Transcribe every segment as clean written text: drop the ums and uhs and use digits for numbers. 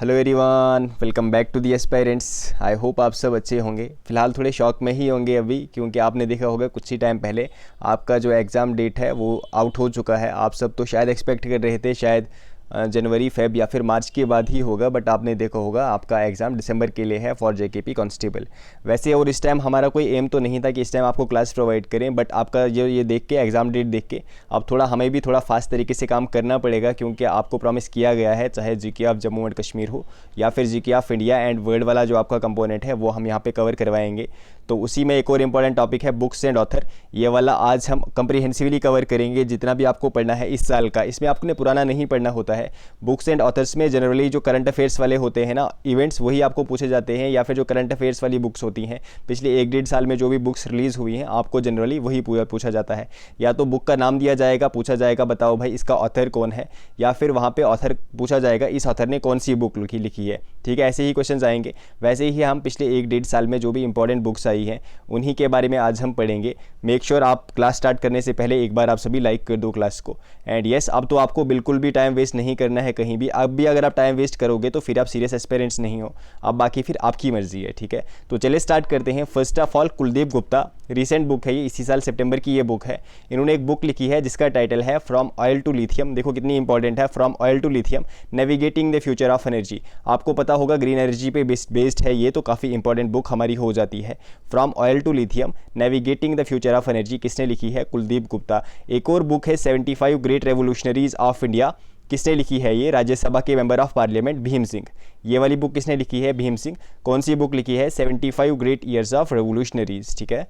Hello everyone, welcome back to the aspirants. I hope आप सब अच्छे होंगे। फ़िलहाल थोड़े शॉक में ही होंगे अभी, क्योंकि आपने देखा होगा कुछ ही टाइम पहले आपका जो एग्ज़ाम डेट है वो आउट हो चुका है। आप सब तो शायद एक्सपेक्ट कर रहे थे शायद जनवरी फेब या फिर मार्च के बाद ही होगा, बट आपने देखा होगा आपका एग्ज़ाम दिसंबर के लिए है फॉर जेकेपी कांस्टेबल। वैसे और इस टाइम हमारा कोई एम तो नहीं था कि इस टाइम आपको क्लास प्रोवाइड करें, बट आपका जो ये देख के एग्ज़ाम डेट देख के अब थोड़ा हमें भी थोड़ा फास्ट तरीके से काम करना पड़ेगा, क्योंकि आपको प्रॉमिस किया गया है, चाहे GK of Jammu and Kashmir हो या फिर GK of India and world वाला जो आपका कंपोनेंट है वो हम यहाँ पे कवर करवाएंगे। तो उसी में एक और इम्पॉर्टेंट टॉपिक है बुक्स एंड ऑथर। ये वाला आज हम कंप्रीहेंसिवली कवर करेंगे, जितना भी आपको पढ़ना है इस साल का। इसमें आपने पुराना नहीं पढ़ना होता है। बुक्स एंड ऑथर्स में जनरली जो करंट अफेयर्स वाले होते हैं ना इवेंट्स, वही आपको पूछे जाते हैं, या फिर जो करंट अफेयर्स वाली बुक्स होती हैं पिछले 1-1.5 साल में जो भी बुक्स रिलीज़ हुई हैं आपको जनरली वही पूछा जाता है। या तो बुक का नाम दिया जाएगा, पूछा जाएगा बताओ भाई इसका ऑथर कौन है, या फिर वहाँ पे ऑथर पूछा जाएगा इस ऑथर ने कौन सी बुक लिखी है। ठीक है, ऐसे ही क्वेश्चन आएंगे। वैसे ही हम पिछले 1-1.5 साल में जो भी इंपॉर्टेंट बुक्स आई हैं उन्हीं के बारे में आज हम पढ़ेंगे। मेक श्योर आप क्लास स्टार्ट करने से पहले एक बार आप सभी लाइक कर दो क्लास को। एंड यस, अब तो आपको बिल्कुल भी टाइम वेस्ट नहीं करना है कहीं भी। अब भी अगर आप टाइम वेस्ट करोगे तो फिर आप सीरियस एस्पिरेंट्स नहीं हो। अब बाकी फिर आपकी मर्जी है। ठीक है, तो चलिए स्टार्ट करते हैं। First of all, Kuldeep Gupta, recent book है ये, इसी साल सितंबर की ये बुक है। इन्होंने एक बुक लिखी है जिसका टाइटल है फ्रॉम ऑयल टू लिथियम। देखो कितनी इंपॉर्टेंट है, from oil to lithium navigating the future of energy. आपको पता होगा ग्रीन एनर्जी पे बेस्ड है ये, तो काफ़ी इंपॉर्टेंट बुक हमारी हो जाती है। From oil to lithium navigating the future of energy किसने लिखी है? कुलदीप गुप्ता। एक और बुक है 75 ग्रेट रेवोल्यूशनरीज ऑफ इंडिया। किसने लिखी है ये? राज्यसभा के member of parliament Bhim Singh. ये वाली बुक किसने लिखी है? भीम सिंह। कौन सी बुक लिखी है? 75 ग्रेट ईयर्स ऑफ रेवोल्यूशनरीज। ठीक है,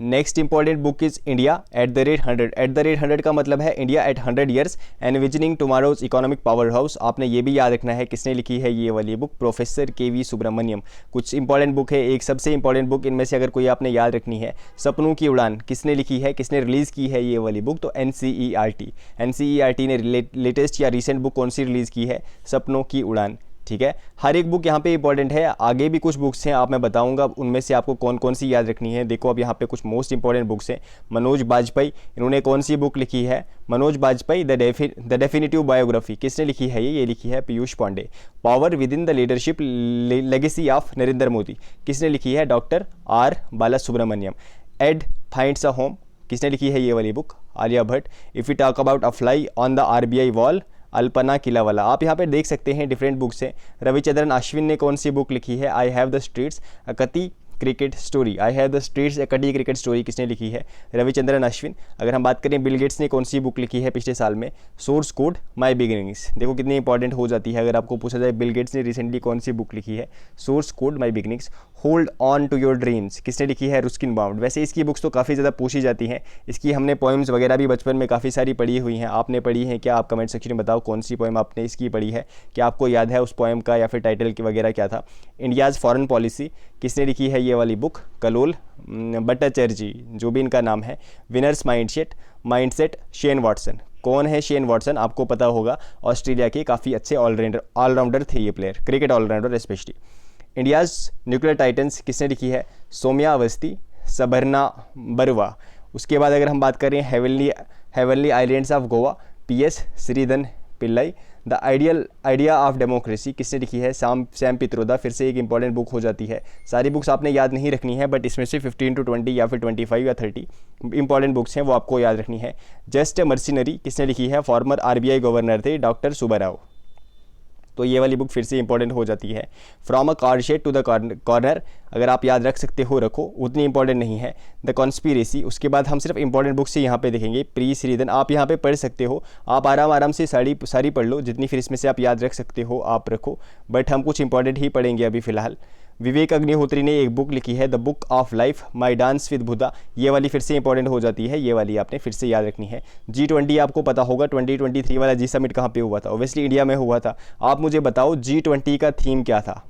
next important book is India at the rate 100। At the rate 100 का मतलब है India at 100 years envisioning tomorrow's economic power house. आपने ये भी याद रखना है किसने लिखी है ये वाली बुक? Professor KV. सुब्रमण्यम। कुछ इंपॉर्टेंट बुक है, एक सबसे इंपॉर्टेंट बुक इनमें से अगर कोई आपने याद रखनी है, सपनों की उड़ान। किसने लिखी है, किसने रिलीज़ की है ये वाली बुक? तो एनसीईआरटी। एनसीईआरटी ने लेटेस्ट या रिसेंट बुक कौन सी रिलीज़ की है? सपनों की उड़ान। ठीक है, हर एक बुक यहाँ पे इंपॉर्टेंट है। आगे भी कुछ बुक्स हैं, आप मैं बताऊंगा उनमें से आपको कौन कौन सी याद रखनी है। देखो अब यहाँ पे कुछ मोस्ट इंपॉर्टेंट बुक्स हैं। मनोज बाजपेयी, इन्होंने कौन सी बुक लिखी है? Manoj Bajpayee the definitive biography. किसने लिखी है ये लिखी है Piyush Pandey. Power within the leadership legacy of Narendra Modi. किसने लिखी है? Doctor R Balasubramaniam. Ed finds a home. किसने लिखी है ये वाली book? Alia Bhatt. If you talk about a fly on the RBI wall, Alpana Kilawala. आप यहाँ पे देख सकते हैं डिफरेंट बुक्स हैं। रविचंद्रन अश्विन ने कौन सी बुक लिखी है? I have the streets a Kutti cricket story. I have the streets a Kutti cricket story किसने लिखी है? रविचंद्रन अश्विन। अगर हम बात करें बिल गेट्स ने कौन सी बुक लिखी है पिछले साल में? Source code my beginnings. देखो कितनी इंपॉर्टेंट हो जाती है अगर आपको पूछा जाए बिल गेट्स ने रिसेंटली कौन सी बुक लिखी है? Source code my beginnings. Hold on to your dreams किसने लिखी है? Ruskin Bond. वैसे इसकी बुक्स तो काफ़ी ज़्यादा पूछी जाती हैं। इसकी हमने पोएम्स वगैरह भी बचपन में काफ़ी सारी पढ़ी हुई हैं। आपने पढ़ी हैं क्या? आप कमेंट सेक्शन में बताओ कौन सी पोएम आपने इसकी पढ़ी है, क्या आपको याद है उस पोएम का या फिर टाइटल की वगैरह क्या था? इंडियाज़ फॉरेन पॉलिसी किसने लिखी है ये वाली बुक? कलोल भट्टाचार्य, जो भी इनका नाम है। Winners mindset Shane Watson. कौन है शेन वॉटसन? आपको पता होगा, ऑस्ट्रेलिया के काफ़ी अच्छे ऑलराउंडर थे ये player, cricket allrounder specially. India's nuclear titans किसने लिखी है? सौम्या अवस्थी, सबरना बरुआ। उसके बाद अगर हम बात करें heavenly islands of Goa, PS Sreedharan Pillai. The idea of democracy किसने लिखी है? सैम पित्रोदा। फिर से एक इंपॉर्टेंट बुक हो जाती है। सारी बुक्स आपने याद नहीं रखनी है, बट इसमें से 15 to 20 या फिर 25 या 30 इंपॉर्टेंट बुक्स हैं वो आपको याद रखनी है। जस्ट ए मर्सिनरी किसने लिखी है? फॉर्मर आरबीआई गवर्नर थे डॉक्टर सुब्बाराव। तो ये वाली बुक फिर से इंपॉर्टेंट हो जाती है। From a car shed to the corner, अगर आप याद रख सकते हो रखो, उतनी इंपॉर्टेंट नहीं है। The conspiracy. उसके बाद हम सिर्फ इंपॉर्टेंट बुक से यहाँ पे देखेंगे। प्री श्रीधरन आप यहाँ पे पढ़ सकते हो, आप आराम से सारी पढ़ लो, जितनी फिर इसमें से आप याद रख सकते हो आप रखो, बट हम कुछ इंपॉर्टेंट ही पढ़ेंगे अभी फ़िलहाल। विवेक अग्निहोत्री ने एक बुक लिखी है the book of life my dance with Buddha. ये वाली फिर से इंपॉर्टेंट हो जाती है, ये वाली आपने फिर से याद रखनी है। G20 आपको पता होगा 2023 वाला जी समिट कहाँ पे हुआ था? ओब्वियसली इंडिया में हुआ था। आप मुझे बताओ G20 का थीम क्या था?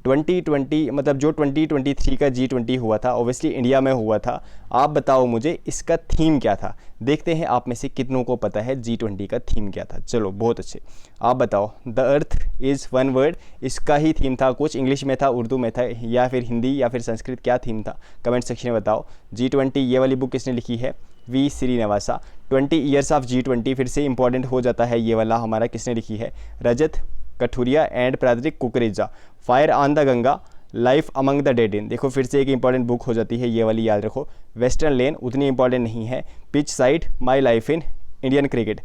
2020 मतलब जो 2023 का G20 हुआ था ओब्वियसली इंडिया में हुआ था। आप बताओ मुझे इसका थीम क्या था? देखते हैं आप में से कितनों को पता है G20 का थीम क्या था। चलो बहुत अच्छे, आप बताओ। The earth is one word, इसका ही थीम था। कुछ इंग्लिश में था, उर्दू में था, या फिर हिंदी या फिर संस्कृत, क्या थीम था? कमेंट सेक्शन में बताओ। G20 ये वाली बुक किसने लिखी है? We Srinivasa. 20 years of G20 फिर से इंपॉर्टेंट हो जाता है ये वाला हमारा, किसने लिखी है? Rajat Kathuria and Pradrik Kukreja, fire on the Ganga, life among the dead in, देखो फिर से एक इंपॉर्टेंट बुक हो जाती है, ये वाली याद रखो। वेस्टर्न लेन उतनी इंपॉर्टेंट नहीं है। Pitch side, my life in Indian cricket,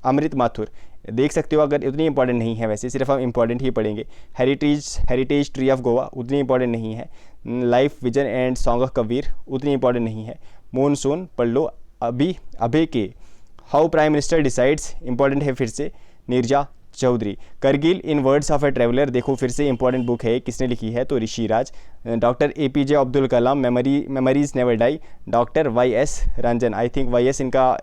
Amrit Mathur, देख सकते हो अगर उतनी इंपॉर्टेंट नहीं है, वैसे सिर्फ हम इंपॉर्टेंट ही पढ़ेंगे। हेरिटेज ट्री ऑफ गोवा उतनी इंपॉर्टेंट नहीं है। Life vision and song of Kabir उतनी इंपॉर्टेंट नहीं है। मॉनसून पढ़ लो। अभी के how prime minister decides important है फिर से, नीरजा चौधरी। करगिल इन वर्ड्स ऑफ ए ट्रेवलर, देखो फिर से इंपॉर्टेंट बुक है, किसने लिखी है तो Rishiraj. Doctor APJ Abdul Kalam, memories never die, doctor YS Ranjan, I think YS इनका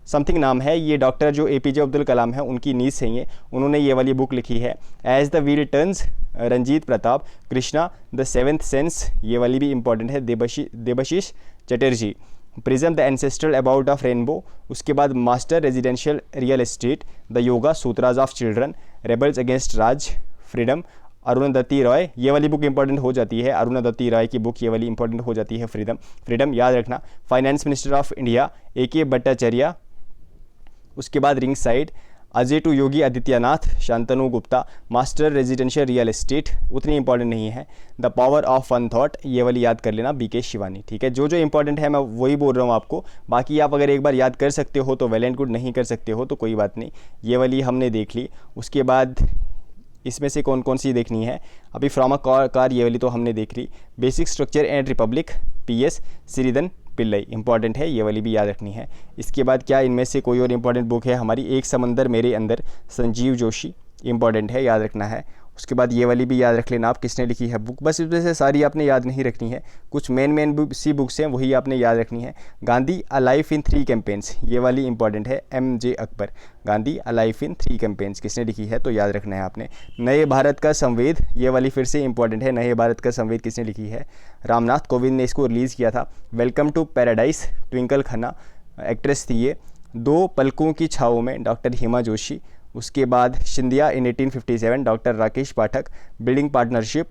समथिंग नाम है, ये डॉक्टर जो APJ अब्दुल कलाम है उनकी नीस है ये, उन्होंने ये वाली बुक लिखी है। As the wheel turns, Ranjit Pratap. Krishna the seventh sense, ये वाली भी इंपॉर्टेंट है, Debashish Chatterjee. Prism the ancestral about of rainbow, उसके बाद master residential real estate, the yoga sutras of children, rebels against Raj, freedom, Arundhati Roy, ये वाली बुक इंपॉर्टेंट हो जाती है, अरुणदत्ती रॉय की बुक ये वाली इंपॉर्टेंट हो जाती है, फ्रीडम याद रखना। Finance minister of India AK Bhattacharya, उसके बाद ring side, Ajay to Yogi Adityanath, Shantanu Gupta, master residential real estate उतनी इंपॉर्टेंट नहीं है। The power of one thought, ये वाली याद कर लेना, BK शिवानी, ठीक है। जो जो इंपॉर्टेंट है मैं वही बोल रहा हूँ आपको, बाकी आप अगर एक बार याद कर सकते हो तो वेल एंड गुड, नहीं कर सकते हो तो कोई बात नहीं, ये वाली हमने देख ली। उसके बाद इसमें से कौन कौन सी देखनी है, अभी फ्रॉम अ कार ये वाली तो हमने देख ली। Basic structure and republic, PS Sreedharan Pillai, important है, ये वाली भी याद रखनी है। इसके बाद क्या इनमें से कोई और इंपॉर्टेंट बुक है हमारी, एक समंदर मेरे अंदर, संजीव जोशी, इंपॉर्टेंट है, याद रखना है। उसके बाद ये वाली भी याद रख लेना आप, किसने लिखी है बुक, बस इसमें से सारी आपने याद नहीं रखनी है, कुछ मेन सी बुक्स हैं वही आपने याद रखनी है। Gandhi a life in 3 campaigns, ये वाली इंपॉर्टेंट है, MJ Akbar. Gandhi a life in 3 campaigns किसने लिखी है तो याद रखना है आपने। नए भारत का संवेद, ये वाली फिर से इंपॉर्टेंट है, नए भारत का संवेद किसने लिखी है, रामनाथ कोविंद ने इसको रिलीज़ किया था। Welcome to paradise, Twinkle Khanna, actress थी ये। 2 पलकों की छाँव में, डॉक्टर हिमा जोशी। उसके बाद शिंदिया इन 1857, doctor Rakesh Pathak. Building partnership,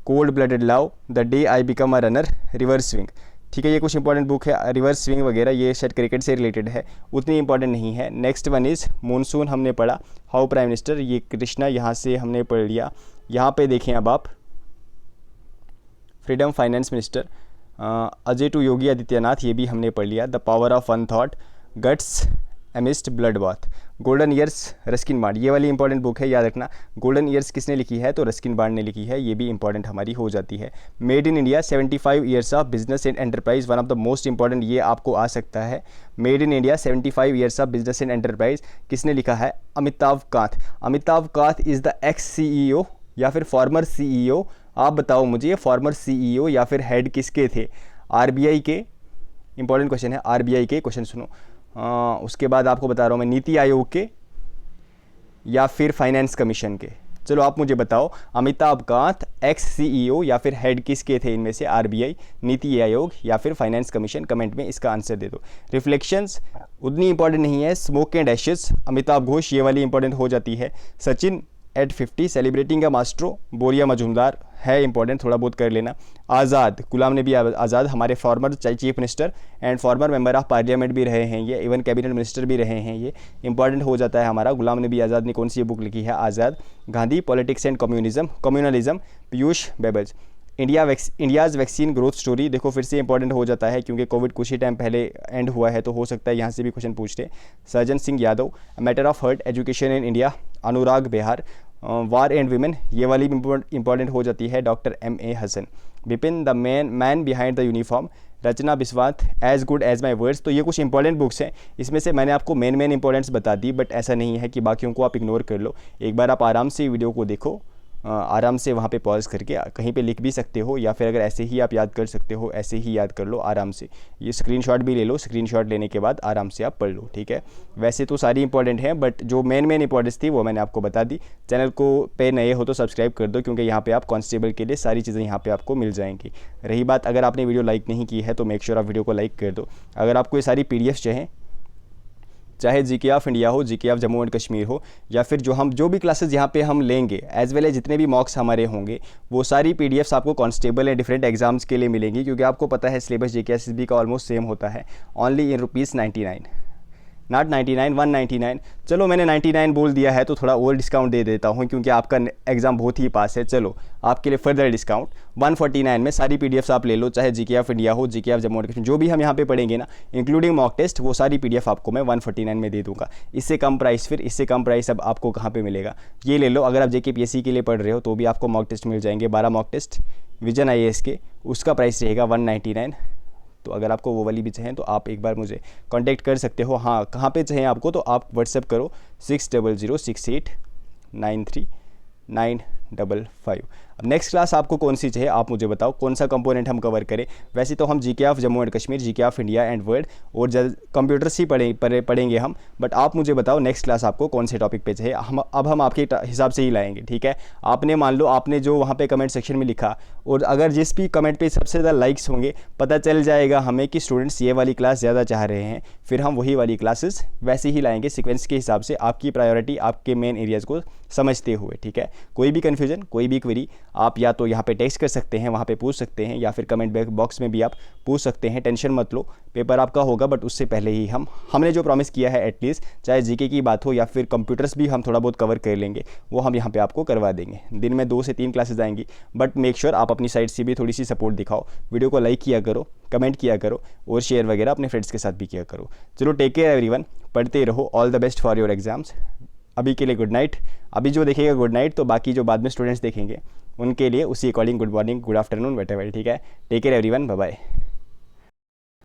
cold blooded love, the day I become a runner, reverse swing, ठीक है, ये कुछ इंपॉर्टेंट बुक है। रिवर्स स्विंग वगैरह ये शायद क्रिकेट से रिलेटेड है, उतनी इंपॉर्टेंट नहीं है। नेक्स्ट वन इज़ मॉनसून, हमने पढ़ा। हाउ प्राइम मिनिस्टर, ये कृष्णा यहाँ से हमने पढ़ लिया। यहाँ पे देखें अब आप, freedom finance minister, Ajay to Yogi Adityanath, ये भी हमने पढ़ लिया। The power of one thought, guts amidst blood bath, golden years Ruskin Bond, ये वाली इंपॉर्टेंट बुक है, याद रखना। गोल्डन ईयर्स किसने लिखी है तो रस्किन बांड ने लिखी है, ये भी इंपॉर्टेंट हमारी हो जाती है। Made in India 75 years of business and enterprise, one of the most important, ये आपको आ सकता है। Made in India 75 years of business and enterprise किसने लिखा है, Amitabh Kant. Amitabh Kant is the x CEO या फिर फॉर्मर CEO, आप बताओ मुझे, फॉर्मर CEO या फिर हेड किसके थे, RBI के, इंपॉर्टेंट क्वेश्चन है, RBI के क्वेश्चन सुनो। उसके बाद आपको बता रहा हूँ मैं, नीति आयोग के या फिर फाइनेंस कमीशन के, चलो आप मुझे बताओ, अमिताभ कांत एक्स CEO या फिर हेड किसके थे इनमें से, RBI, नीति आयोग या फिर फाइनेंस कमीशन, कमेंट में इसका आंसर दे दो। रिफ्लेक्शंस उतनी इंपॉर्टेंट नहीं है। Smoke and ashes, Amitabh Ghosh, ये वाली इंपॉर्टेंट हो जाती है। Sachin at 50, celebrating a maestro, Boria Majumdar, है इंपॉर्टेंट, थोड़ा बहुत कर लेना। आज़ाद, गुलाम नबी आज़ाद, हमारे former chief minister and farmer member of parliament भी रहे हैं ये, इवन कैबिनेट मिनिस्टर भी रहे हैं ये, इंपॉर्टेंट हो जाता है हमारा। गुलाम नबी आज़ाद ने कौन सी बुक लिखी है, Azad. Gandhi, politics and communalism, Piyush Babele. India's vaccine growth story, देखो फिर से इंपॉर्टेंट हो जाता है क्योंकि कोविड कुछ ही टाइम पहले एंड हुआ है, तो हो सकता है यहाँ से भी क्वेश्चन पूछते। Surjan Singh Yadav, matter of heart education in India, Anurag Behar. War and women, ये वाली इंपॉर्टेंट हो जाती है, doctor MA Hasan. Vipin, the man behind the uniform, Rachna Biswat, as good as my words. तो ये कुछ इंपॉर्टेंट बुक्स हैं, इसमें से मैंने आपको मेन इंपॉर्टेंट्स बता दी, बट ऐसा नहीं है कि बाकियों को आप इग्नोर कर लो। एक बार आप आराम से वीडियो को देखो, आराम से वहाँ पे पॉज करके कहीं पे लिख भी सकते हो, या फिर अगर ऐसे ही आप याद कर सकते हो ऐसे ही याद कर लो आराम से। ये स्क्रीनशॉट भी ले लो, स्क्रीनशॉट लेने के बाद आराम से आप पढ़ लो, ठीक है। वैसे तो सारी इंपॉर्टेंट हैं, बट जो मेन इंपॉर्टेंस थी वो मैंने आपको बता दी। चैनल को पे नए हो तो सब्सक्राइब कर दो, क्योंकि यहाँ पे आप कांस्टेबल के लिए सारी चीज़ें यहाँ पे आपको मिल जाएंगी। रही बात अगर आपने वीडियो लाइक नहीं की है तो मेक श्योर आप वीडियो को लाइक कर दो। अगर आपको ये सारी PDF चाहें, चाहे GK ऑफ इंडिया हो, GK of Jammu and Kashmir हो, या फिर जो भी क्लासेस यहाँ पे हम लेंगे, एज वेल एज जितने भी मॉक्स हमारे होंगे, वो सारी PDFs आपको कांस्टेबल एंड डिफरेंट एग्जाम्स के लिए मिलेंगी, क्योंकि आपको पता है सिलेबस GK SSB का ऑलमोस्ट सेम होता है, ओनली इन ₹99। नॉट 99, 199। चलो मैंने 99 बोल दिया है तो थोड़ा और डिस्काउंट दे देता हूँ क्योंकि आपका एग्ज़ाम बहुत ही पास है। चलो आपके लिए फर्दर डिस्काउंट 149 में सारी पीडीएफ्स आप ले लो, चाहे जीके ऑफ इंडिया हो, GK of Jammu and Kashmir, जो भी हम यहाँ पे पढ़ेंगे ना इंक्लूडिंग मॉक टेस्ट, वो सारी पीडीएफ आपको मैं 149 में दे दूँगा। इससे कम प्राइस, फिर इससे कम प्राइस अब आपको कहाँ पे मिलेगा? ये ले लो। अगर आप जेके पीएससी के लिए पढ़ रहे हो तो भी आपको मॉक टेस्ट मिल जाएंगे, 12 मॉक टेस्ट विजन आईएएस के, उसका प्राइस रहेगा 199। तो अगर आपको वो वाली भी चाहिए तो आप एक बार मुझे कांटेक्ट कर सकते हो। हाँ, कहाँ पे चाहिए आपको? तो आप व्हाट्सएप करो 6006893955। अब नेक्स्ट क्लास आपको कौन सी चाहिए आप मुझे बताओ, कौन सा कंपोनेंट हम कवर करें। वैसे तो हम GK of Jammu and Kashmir, GK of India and world और कंप्यूटर्स ही पढ़ेंगे हम, बट आप मुझे बताओ नेक्स्ट क्लास आपको कौन से टॉपिक पे चाहिए। हम आपके हिसाब से ही लाएंगे, ठीक है। आपने मान लो आपने जो वहाँ पे कमेंट सेक्शन में लिखा, और अगर जिस भी कमेंट पे सबसे ज़्यादा लाइक्स होंगे, पता चल जाएगा हमें कि स्टूडेंट्स ये वाली क्लास ज़्यादा चाह रहे हैं, फिर हम वही वाली क्लासेस वैसे ही लाएंगे सीक्वेंस के हिसाब से, आपकी प्रायोरिटी आपके मेन एरियाज़ को समझते हुए, ठीक है। कोई भी कन्फ्यूजन, कोई भी क्वेरी आप या तो यहाँ पे टेक्स्ट कर सकते हैं, वहाँ पे पूछ सकते हैं, या फिर कमेंट बॉक्स में भी आप पूछ सकते हैं। टेंशन मत लो, पेपर आपका होगा, बट उससे पहले ही हमने जो प्रॉमिस किया है एटलीस्ट, चाहे जीके की बात हो या फिर कंप्यूटर्स भी हम थोड़ा बहुत कवर कर लेंगे, वो हम यहाँ पे आपको करवा देंगे। दिन में 2 से 3 क्लासेस आएंगी, बट मेक श्योर आप अपनी साइड से भी थोड़ी सी सपोर्ट दिखाओ। वीडियो को लाइक किया करो, कमेंट किया करो और शेयर वगैरह अपने फ्रेंड्स के साथ भी किया करो। चलो टेक केयर एवरीवन, पढ़ते रहो, all the best for your exams. अभी के लिए गुड नाइट। अभी जो देखेगा गुड नाइट, तो बाकी जो बाद में स्टूडेंट्स देखेंगे उनके लिए उसी according good morning, good afternoon, whatever, ठीक है। Take care everyone, bye bye.